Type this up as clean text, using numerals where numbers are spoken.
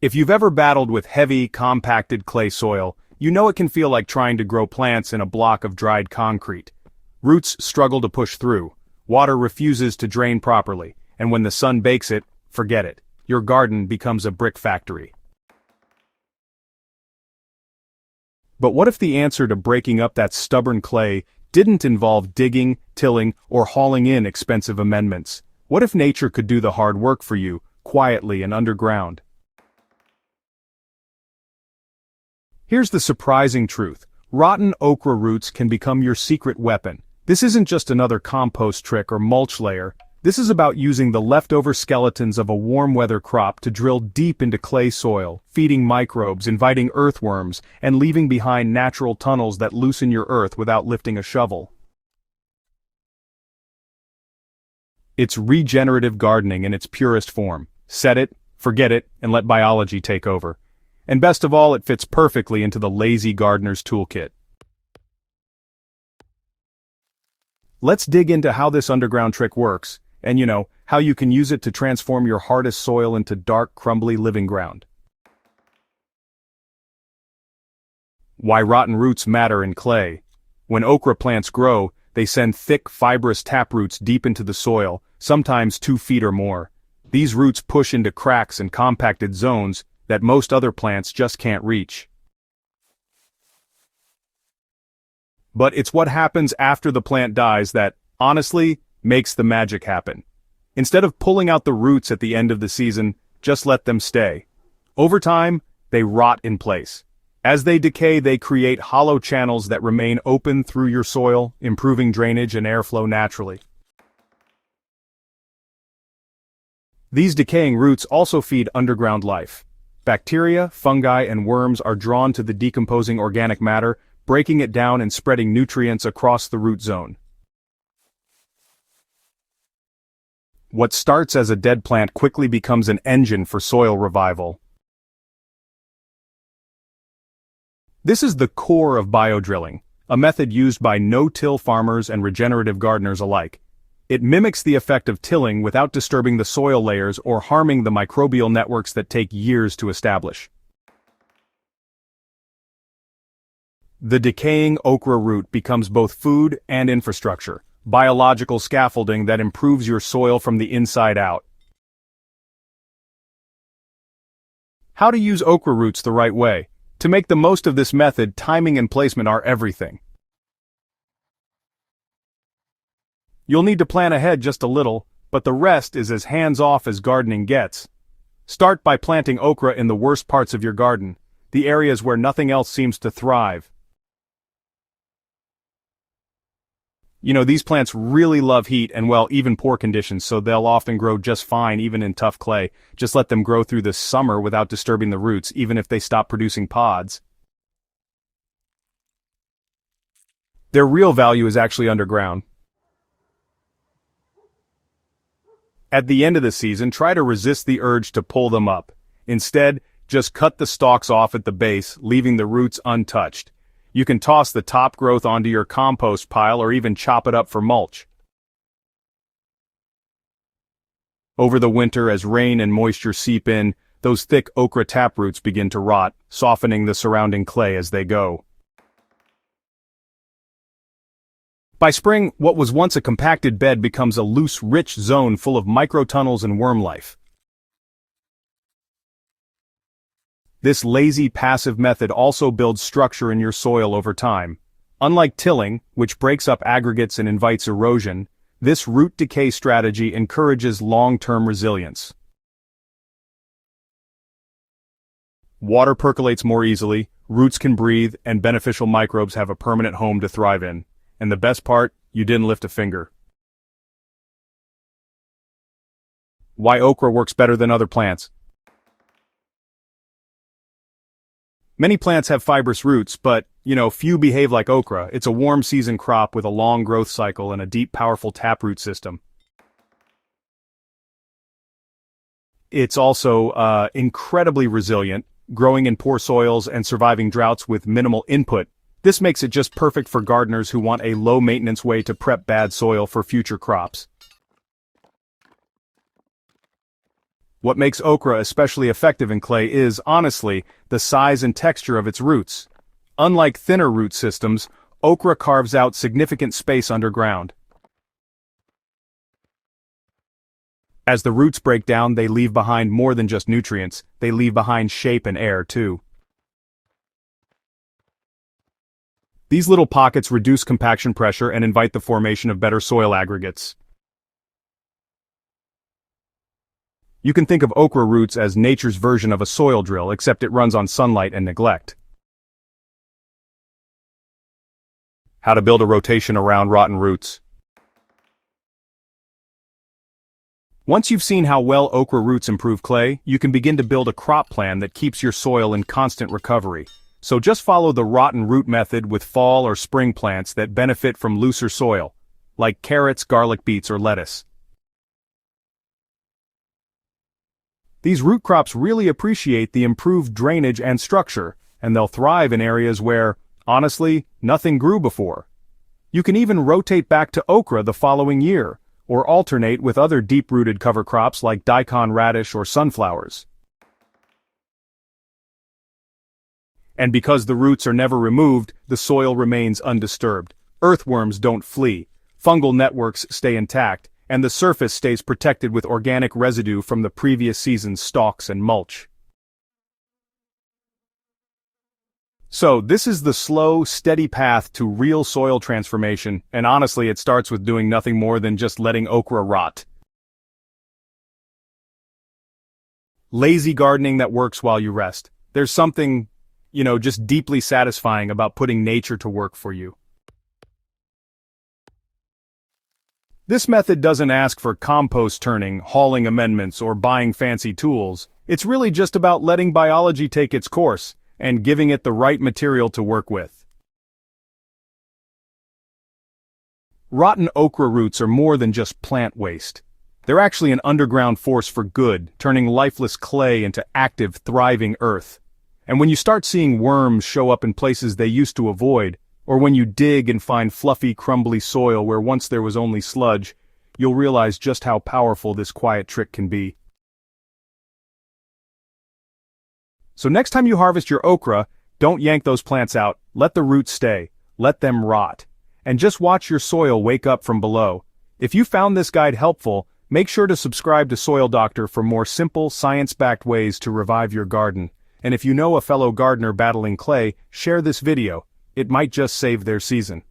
If you've ever battled with heavy, compacted clay soil, you know it can feel like trying to grow plants in a block of dried concrete. Roots struggle to push through, water refuses to drain properly, and when the sun bakes it, forget it. Your garden becomes a brick factory. But what if the answer to breaking up that stubborn clay didn't involve digging, tilling, or hauling in expensive amendments? What if nature could do the hard work for you, quietly and underground? Here's the surprising truth. Rotten okra roots can become your secret weapon. This isn't just another compost trick or mulch layer. This is about using the leftover skeletons of a warm weather crop to drill deep into clay soil, feeding microbes, inviting earthworms, and leaving behind natural tunnels that loosen your earth without lifting a shovel. It's regenerative gardening in its purest form. Set it, forget it, and let biology take over. And best of all, it fits perfectly into the lazy gardener's toolkit. Let's dig into how this underground trick works, and how you can use it to transform your hardest soil into dark, crumbly living ground. Why rotten roots matter in clay. When okra plants grow, they send thick, fibrous taproots deep into the soil, sometimes 2 feet or more. These roots push into cracks and compacted zones that most other plants just can't reach. But it's what happens after the plant dies that, honestly, makes the magic happen. Instead of pulling out the roots at the end of the season, just let them stay. Over time, they rot in place. As they decay, they create hollow channels that remain open through your soil, improving drainage and airflow naturally. These decaying roots also feed underground life. Bacteria, fungi, and worms are drawn to the decomposing organic matter, breaking it down and spreading nutrients across the root zone. What starts as a dead plant quickly becomes an engine for soil revival. This is the core of biodrilling, a method used by no-till farmers and regenerative gardeners alike. It mimics the effect of tilling without disturbing the soil layers or harming the microbial networks that take years to establish. The decaying okra root becomes both food and infrastructure, biological scaffolding that improves your soil from the inside out. How to use okra roots the right way. To make the most of this method, timing and placement are everything. You'll need to plan ahead just a little, but the rest is as hands-off as gardening gets. Start by planting okra in the worst parts of your garden, the areas where nothing else seems to thrive. These plants really love heat and, even poor conditions, so they'll often grow just fine even in tough clay. Just let them grow through the summer without disturbing the roots, even if they stop producing pods. Their real value is actually underground. At the end of the season, try to resist the urge to pull them up. Instead, just cut the stalks off at the base, leaving the roots untouched. You can toss the top growth onto your compost pile or even chop it up for mulch. Over the winter, as rain and moisture seep in, those thick okra taproots begin to rot, softening the surrounding clay as they go. By spring, what was once a compacted bed becomes a loose, rich zone full of microtunnels and worm life. This lazy, passive method also builds structure in your soil over time. Unlike tilling, which breaks up aggregates and invites erosion, this root decay strategy encourages long-term resilience. Water percolates more easily, roots can breathe, and beneficial microbes have a permanent home to thrive in. And the best part, you didn't lift a finger. Why okra works better than other plants. Many plants have fibrous roots, but, few behave like okra. It's a warm season crop with a long growth cycle and a deep, powerful taproot system. It's also incredibly resilient, growing in poor soils and surviving droughts with minimal input. This makes it just perfect for gardeners who want a low-maintenance way to prep bad soil for future crops. What makes okra especially effective in clay is, honestly, the size and texture of its roots. Unlike thinner root systems, okra carves out significant space underground. As the roots break down, they leave behind more than just nutrients, they leave behind shape and air too. These little pockets reduce compaction pressure and invite the formation of better soil aggregates. You can think of okra roots as nature's version of a soil drill, except it runs on sunlight and neglect. How to build a rotation around rotten roots. Once you've seen how well okra roots improve clay, you can begin to build a crop plan that keeps your soil in constant recovery. So just follow the rotten root method with fall or spring plants that benefit from looser soil, like carrots, garlic beets, or lettuce. These root crops really appreciate the improved drainage and structure, and they'll thrive in areas where, honestly, nothing grew before. You can even rotate back to okra the following year, or alternate with other deep-rooted cover crops like daikon radish or sunflowers. And because the roots are never removed, the soil remains undisturbed. Earthworms don't flee, fungal networks stay intact, and the surface stays protected with organic residue from the previous season's stalks and mulch. So, this is the slow, steady path to real soil transformation, and honestly it starts with doing nothing more than just letting okra rot. Lazy gardening that works while you rest. There's something, just deeply satisfying about putting nature to work for you. This method doesn't ask for compost turning, hauling amendments, or buying fancy tools. It's really just about letting biology take its course, and giving it the right material to work with. Rotten okra roots are more than just plant waste. They're actually an underground force for good, turning lifeless clay into active, thriving earth. And when you start seeing worms show up in places they used to avoid, or when you dig and find fluffy, crumbly soil where once there was only sludge, you'll realize just how powerful this quiet trick can be. So next time you harvest your okra, don't yank those plants out, let the roots stay, let them rot, and just watch your soil wake up from below. If you found this guide helpful, make sure to subscribe to Soil Doctor for more simple, science-backed ways to revive your garden. And if you know a fellow gardener battling clay, share this video. It might just save their season.